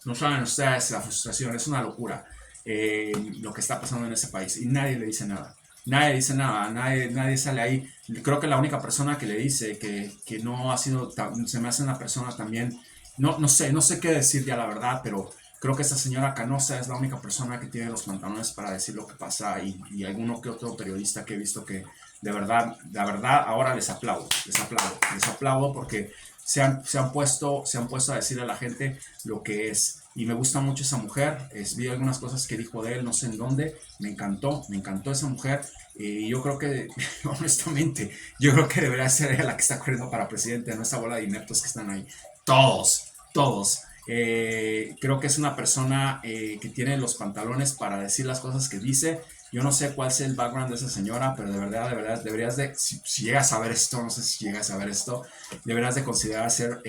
No saben ustedes la frustración, es una locura lo que está pasando en ese país y nadie le dice nada. Nadie dice nada, nadie sale ahí. Creo que la única persona que le dice que no ha sido, se me hace una persona también, no sé qué decir ya la verdad, pero creo que esta señora Canosa es la única persona que tiene los pantalones para decir lo que pasa y alguno que otro periodista que he visto que de verdad, la verdad, ahora les aplaudo porque se han puesto a decirle a la gente lo que es. Y me gusta mucho esa mujer. Vi algunas cosas que dijo de él, no sé en dónde. Me encantó esa mujer. Y yo creo que, honestamente, yo creo que debería ser ella la que está corriendo para presidente, no esa bola de ineptos que están ahí. Todos. Creo que es una persona que tiene los pantalones para decir las cosas que dice. Yo no sé cuál es el background de esa señora, pero de verdad, deberías de, si llegas a ver esto, no sé si llegas a ver esto, deberías de considerar ser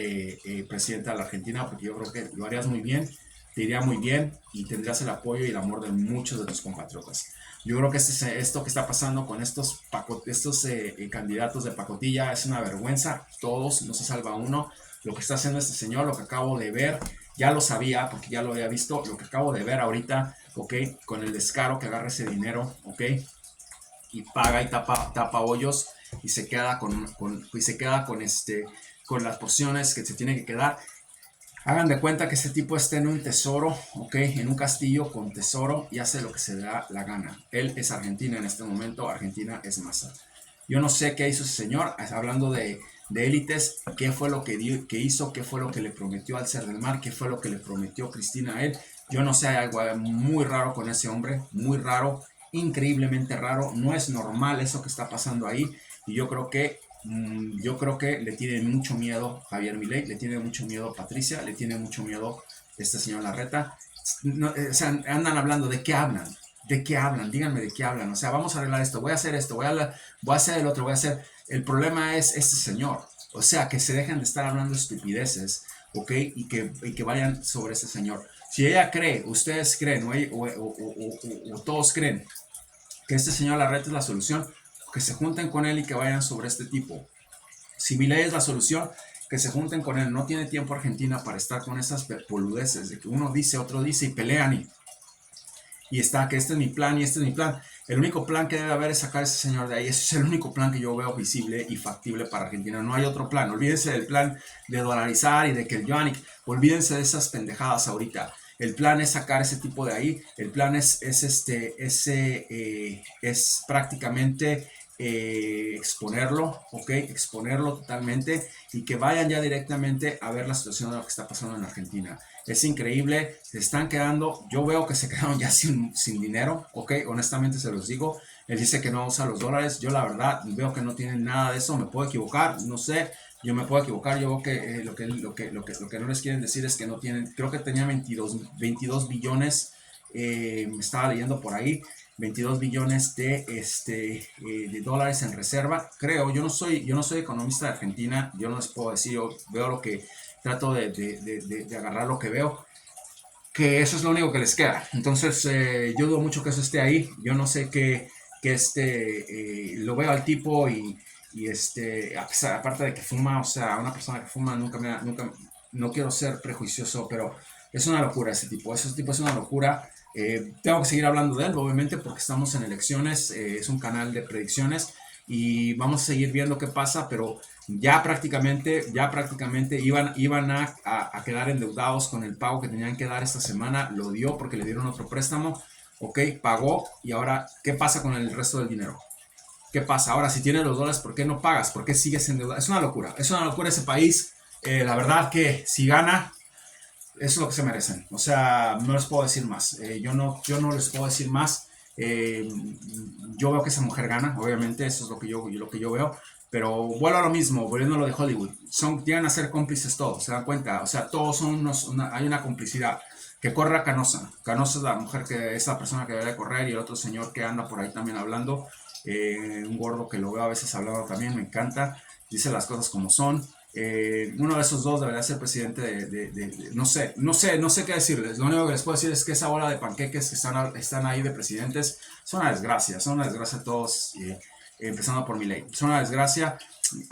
presidenta de la Argentina, porque yo creo que lo harías muy bien, te iría muy bien y tendrías el apoyo y el amor de muchos de tus compatriotas. Yo creo que esto que está pasando con estos candidatos de pacotilla es una vergüenza, todos, no se salva uno. Lo que está haciendo este señor, lo que acabo de ver, ya lo sabía porque ya lo había visto, lo que acabo de ver ahorita, ok, con el descaro que agarra ese dinero, ok, y paga y tapa hoyos y se queda con las porciones que se tiene que quedar. Hagan de cuenta que ese tipo está en un tesoro, ok, en un castillo con tesoro y hace lo que se le da la gana. Él es Argentina en este momento, Argentina es Massa. Yo no sé qué hizo ese señor, hablando de élites, qué fue lo que hizo, qué fue lo que le prometió al Ser del Mar, qué fue lo que le prometió Cristina a él. Yo no sé, hay algo muy raro con ese hombre, muy raro, increíblemente raro. No es normal eso que está pasando ahí y yo creo que le tiene mucho miedo Javier Milei, le tiene mucho miedo Patricia, le tiene mucho miedo este señor Larreta. No, o sea, andan hablando, ¿de qué hablan? ¿De qué hablan? Díganme de qué hablan. O sea, vamos a arreglar esto, voy a hacer esto, voy a hacer el otro, voy a hacer... El problema es este señor. O sea, que se dejen de estar hablando estupideces, ¿ok? Y que vayan sobre ese señor. Si ella cree, ustedes creen, o todos creen que este señor Larreta es la solución, que se junten con él y que vayan sobre este tipo. Si Milei es la solución, que se junten con él. No tiene tiempo Argentina para estar con esas boludeces de que uno dice, otro dice y pelean y está que este es mi plan y este es mi plan. El único plan que debe haber es sacar a ese señor de ahí. Ese es el único plan que yo veo visible y factible para Argentina. No hay otro plan. Olvídense del plan de dolarizar y de que el yuan, olvídense de esas pendejadas ahorita. El plan es sacar ese tipo de ahí. El plan es prácticamente exponerlo, ¿ok? Exponerlo totalmente y que vayan ya directamente a ver la situación de lo que está pasando en Argentina. Es increíble, se están quedando, yo veo que se quedaron ya sin dinero, ¿ok? Honestamente se los digo. Él dice que no usa los dólares, yo la verdad veo que no tienen nada de eso, me puedo equivocar, no sé, yo me puedo equivocar, yo veo que lo que no les quieren decir es que no tienen, creo que tenía 22 billones, me estaba leyendo por ahí, 22 billones de dólares en reserva, creo, yo no soy economista de Argentina, yo no les puedo decir, yo veo lo que, trato de agarrar lo que veo, que eso es lo único que les queda. Entonces, yo dudo mucho que eso esté ahí. Yo no sé lo veo al tipo aparte de que fuma, o sea, una persona que fuma no quiero ser prejuicioso, pero es una locura ese tipo. Ese tipo es una locura. Tengo que seguir hablando de él, obviamente, porque estamos en elecciones. Es un canal de predicciones y vamos a seguir viendo qué pasa, pero ya prácticamente iban a quedar endeudados con el pago que tenían que dar esta semana. Lo dio porque le dieron otro préstamo, ok, pagó y ahora, ¿qué pasa con el resto del dinero? ¿Qué pasa? Ahora, si tienes los dólares, ¿por qué no pagas? ¿Por qué sigues endeudado? Es una locura ese país. La verdad que si gana, eso es lo que se merecen. O sea, no les puedo decir más. Yo no les puedo decir más. Yo veo que esa mujer gana, obviamente, eso es lo que yo veo. Pero vuelvo a lo mismo, volviendo a lo de Hollywood, llegan a ser cómplices todos, se dan cuenta, o sea, todos son hay una complicidad. Que corra Canosa. Canosa es la mujer es la persona que debe correr y el otro señor que anda por ahí también hablando. Un gordo que lo veo a veces hablando también, me encanta. Dice las cosas como son. Uno de esos dos debería ser presidente no sé qué decirles. Lo único que les puedo decir es que esa bola de panqueques que están ahí de presidentes son una desgracia todos, empezando por Milei. Son una desgracia.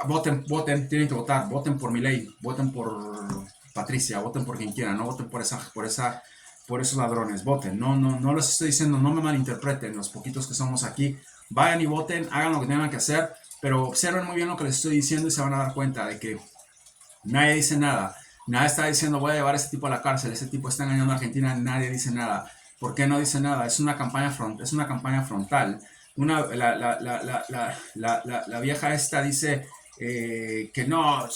Voten, tienen que votar, voten por Milei, voten por Patricia, voten por quien quieran, no voten por esos ladrones, voten, no les estoy diciendo, no me malinterpreten, los poquitos que somos aquí, vayan y voten, hagan lo que tengan que hacer, pero observen muy bien lo que les estoy diciendo y se van a dar cuenta de que nadie dice nada, nadie está diciendo voy a llevar a ese tipo a la cárcel, ese tipo está engañando a Argentina, nadie dice nada. ¿Por qué no dice nada? Es una campaña frontal. La vieja esta dice que no,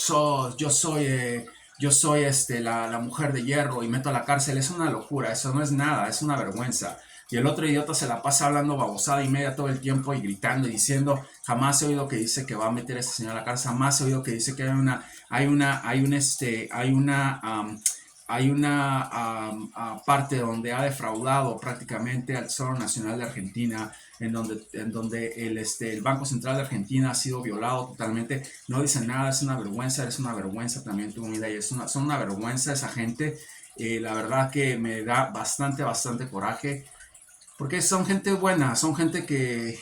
yo soy la mujer de hierro y meto a la cárcel. Es una locura, eso no es nada, es una vergüenza. Y el otro idiota se la pasa hablando babosada y media todo el tiempo y gritando y diciendo, jamás he oído que dice que va a meter a ese señor a la cárcel, jamás he oído que dice que hay una parte donde ha defraudado prácticamente al Tesoro Nacional de Argentina, en donde el Banco Central de Argentina ha sido violado totalmente. No dicen nada, es una vergüenza también tu vida, y son una vergüenza esa gente. La verdad que me da bastante coraje. Porque son gente buena, son gente que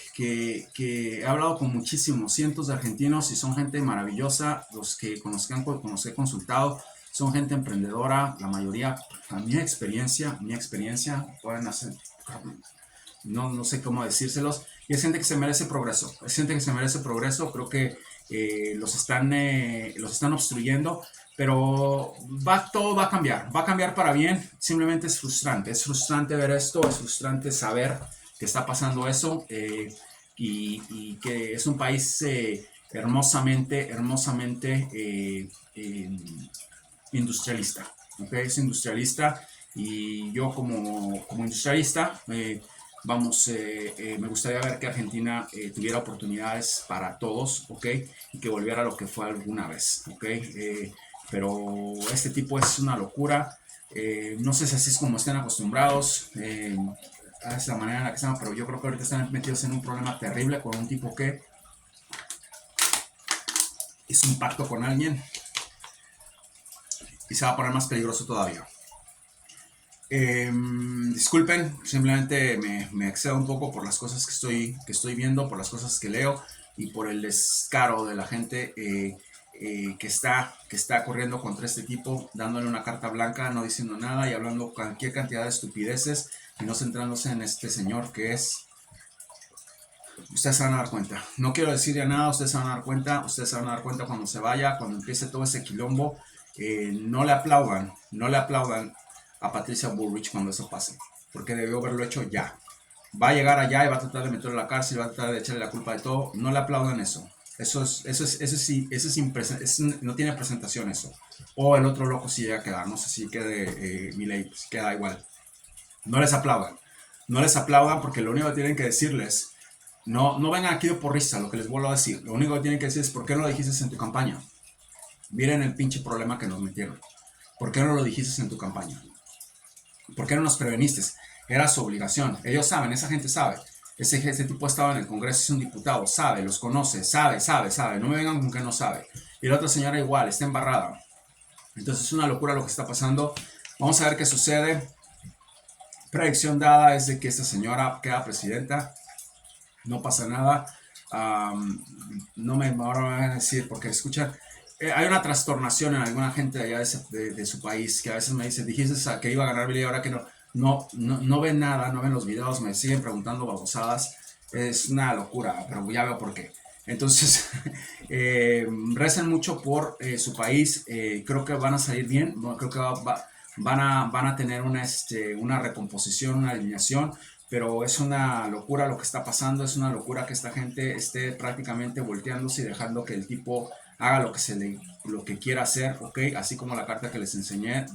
he hablado con muchísimos, cientos de argentinos y son gente maravillosa, con los que he consultado, son gente emprendedora, la mayoría, a mi experiencia, pueden hacer, no sé cómo decírselos, y es gente que se merece progreso, creo que los están obstruyendo, pero todo va a cambiar para bien. Simplemente es frustrante ver esto, es frustrante saber que está pasando eso, y que es un país hermosamente industrialista, ¿okay? Es industrialista, y yo como industrialista, me gustaría ver que Argentina tuviera oportunidades para todos, ¿ok? Y que volviera a lo que fue alguna vez, ¿ok? Pero este tipo es una locura. No sé si así es como estén acostumbrados, a esa manera en la que están, pero yo creo que ahorita están metidos en un problema terrible con un tipo que hizo un pacto con alguien y se va a poner más peligroso todavía. Disculpen, simplemente me excedo un poco por las cosas que estoy viendo, por las cosas que leo y por el descaro de la gente que está corriendo contra este tipo, dándole una carta blanca, no diciendo nada y hablando cualquier cantidad de estupideces y no centrándose en este señor que es... Ustedes se van a dar cuenta. No quiero decir ya nada, ustedes se van a dar cuenta cuando se vaya, cuando empiece todo ese quilombo. No le aplaudan a Patricia Bullrich cuando eso pase, porque debió haberlo hecho ya. Va a llegar allá y va a tratar de meterlo a la cárcel, va a tratar de echarle la culpa de todo. No le aplaudan eso. No tiene presentación eso. O el otro loco si llega a quedar, no sé si quede Milei, si queda igual. No les aplaudan porque lo único que tienen que decirles, no vengan aquí de porrista, lo que les vuelvo a decir. Lo único que tienen que decir es, ¿por qué no lo dijiste en tu campaña? Miren el pinche problema que nos metieron. ¿Por qué no lo dijiste en tu campaña? ¿Por qué no nos preveniste? Era su obligación. Ellos saben, esa gente sabe. Ese tipo estaba en el Congreso, es un diputado, sabe, los conoce, sabe. No me vengan con que no sabe. Y la otra señora igual, está embarrada. Entonces es una locura lo que está pasando. Vamos a ver qué sucede. Predicción dada es de que esta señora queda presidenta. No pasa nada. Ahora me van a decir, porque escuchan, hay una trastornación en alguna gente allá de su país que a veces me dice, dijiste que iba a ganar Billy, ahora que no ven nada, no ven los videos, me siguen preguntando babosadas. Es una locura, pero ya veo por qué. Entonces, recen mucho por su país. Creo que van a salir bien. Creo que van a tener una recomposición, una alineación. Pero es una locura lo que está pasando. Es una locura que esta gente esté prácticamente volteándose y dejando que el tipo haga lo que quiera hacer, ¿ok? Así como la carta que les enseñé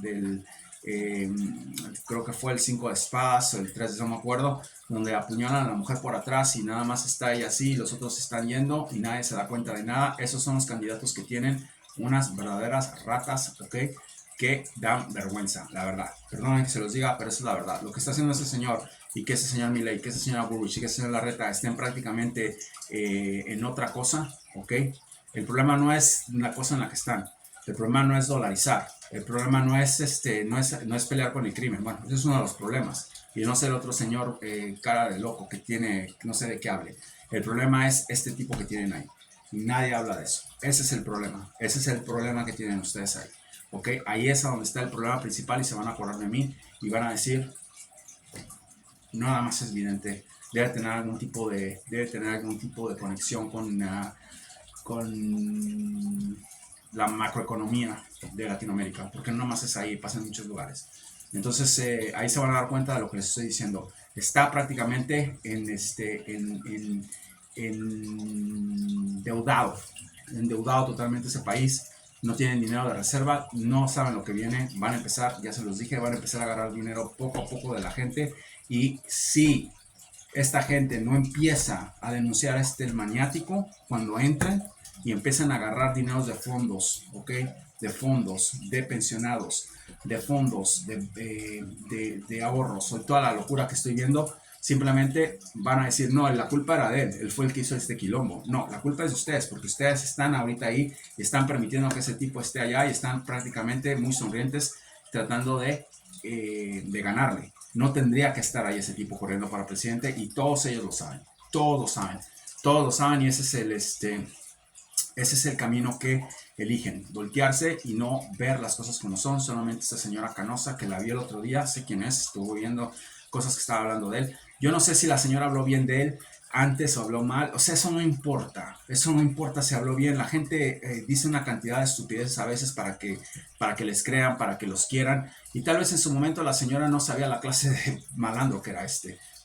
creo que fue el 5 de espadas, el 3, no me acuerdo, donde apuñalan a la mujer por atrás y nada más está ella así y los otros están yendo y nadie se da cuenta de nada. Esos son los candidatos que tienen unas verdaderas ratas, ¿ok? Que dan vergüenza, la verdad. Perdonen que se los diga, pero eso es la verdad. Lo que está haciendo ese señor y que ese señor Milei, que ese señor Burrich y que ese señor Larreta estén prácticamente en otra cosa, ¿ok? El problema no es la cosa en la que están. El problema no es dolarizar. El problema no es pelear con el crimen. Bueno, ese es uno de los problemas. Y no sé el otro señor cara de loco que tiene, no sé de qué hable. El problema es este tipo que tienen ahí. Y nadie habla de eso. Ese es el problema. Ese es el problema que tienen ustedes ahí. ¿Ok? Ahí es donde está el problema principal y se van a acordar de mí y van a decir, no nada más es evidente, debe tener algún tipo de conexión con la macroeconomía de Latinoamérica, porque no más es ahí, pasa en muchos lugares. Entonces ahí se van a dar cuenta de lo que les estoy diciendo. Está prácticamente endeudado totalmente ese país. No tienen dinero de reserva, no saben lo que viene, van a empezar, ya se los dije, van a empezar a agarrar dinero poco a poco de la gente. Y si esta gente no empieza a denunciar el maniático cuando entren y empiezan a agarrar dineros de fondos, ¿ok? De fondos, de pensionados, de fondos, de ahorros, o toda la locura que estoy viendo, simplemente van a decir, no, la culpa era de él fue el que hizo este quilombo. No, la culpa es de ustedes, porque ustedes están ahorita ahí y están permitiendo que ese tipo esté allá y están prácticamente muy sonrientes tratando de ganarle. No tendría que estar ahí ese tipo corriendo para presidente y todos ellos lo saben, todos lo saben y ese es el camino que eligen, voltearse y no ver las cosas como son. Solamente esta señora Canosa, que la vi el otro día, sé quién es, estuvo viendo cosas que estaba hablando de él. Yo no sé si la señora habló bien de él antes o habló mal, o sea, eso no importa si habló bien. La gente dice una cantidad de estupideces a veces para que les crean, para que los quieran, y tal vez en su momento la señora no sabía la clase de malandro que era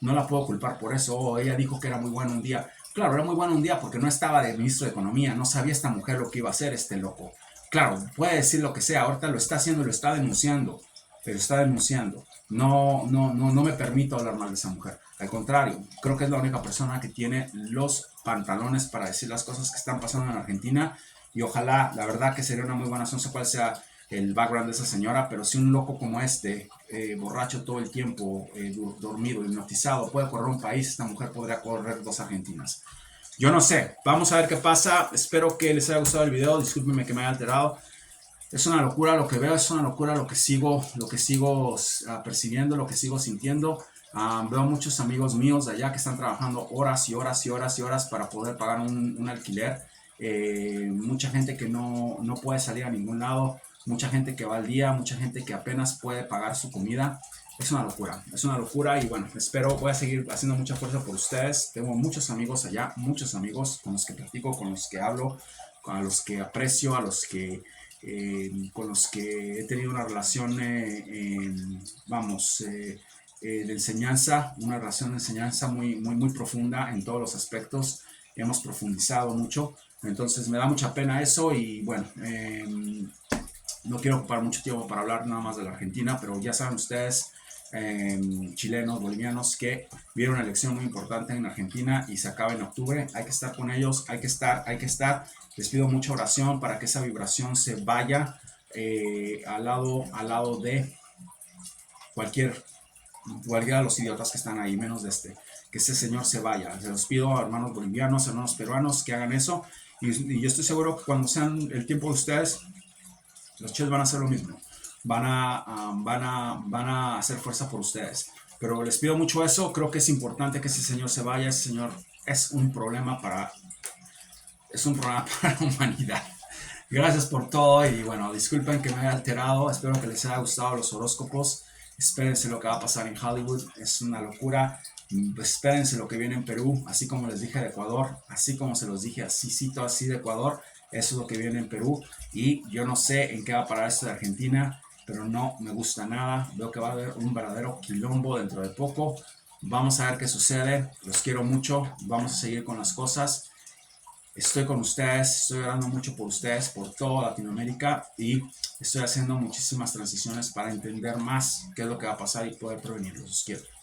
no la puedo culpar por eso. Ella dijo que era muy bueno un día. Claro, era muy bueno un día porque no estaba de ministro de Economía, no sabía esta mujer lo que iba a hacer este loco. Claro, puede decir lo que sea, ahorita lo está haciendo, lo está denunciando, pero está denunciando. No me permito hablar mal de esa mujer. Al contrario, creo que es la única persona que tiene los pantalones para decir las cosas que están pasando en Argentina y ojalá, la verdad que sería una muy buena, no sé cuál sea el background de esa señora, pero si un loco como borracho todo el tiempo, dormido, hipnotizado, puede correr un país, esta mujer podría correr 2 Argentinas. Yo no sé, vamos a ver qué pasa. Espero que les haya gustado el video, discúlpenme que me haya alterado. Es una locura lo que veo, es una locura lo que sigo percibiendo, lo que sigo sintiendo. Veo muchos amigos míos de allá que están trabajando horas y horas y horas y horas para poder pagar un alquiler. Mucha gente que no puede salir a ningún lado, mucha gente que va al día, mucha gente que apenas puede pagar su comida. Es una locura y bueno, voy a seguir haciendo mucha fuerza por ustedes. Tengo muchos amigos allá, muchos amigos con los que platico, con los que hablo, a los que aprecio, con los que he tenido una relación, de enseñanza, una relación de enseñanza muy profunda en todos los aspectos. Hemos profundizado mucho, entonces me da mucha pena eso y bueno, no quiero ocupar mucho tiempo para hablar nada más de la Argentina, pero ya saben ustedes, chilenos, bolivianos, que viene una elección muy importante en Argentina y se acaba en octubre. Hay que estar con ellos, hay que estar. Les pido mucha oración para que esa vibración se vaya al lado de cualquiera de los idiotas que están ahí, menos que ese señor se vaya. Se los pido, hermanos bolivianos, hermanos peruanos, que hagan eso y yo estoy seguro que cuando sean el tiempo de ustedes, los chiles van a hacer lo mismo. Van a hacer fuerza por ustedes. Pero les pido mucho eso. Creo que es importante que ese señor se vaya. Ese señor es un problema para la humanidad. Gracias por todo y bueno, disculpen que me haya alterado. Espero que les haya gustado los horóscopos. Espérense lo que va a pasar en Hollywood. Es una locura. Espérense lo que viene en Perú. Así como les dije de Ecuador. Así como se los dije así de Ecuador. Eso es lo que viene en Perú. Y yo no sé en qué va a parar esto de Argentina, pero no me gusta nada. Veo que va a haber un verdadero quilombo dentro de poco. Vamos a ver qué sucede. Los quiero mucho. Vamos a seguir con las cosas. Estoy con ustedes, estoy orando mucho por ustedes, por toda Latinoamérica y estoy haciendo muchísimas transiciones para entender más qué es lo que va a pasar y poder prevenirlos. Los quiero.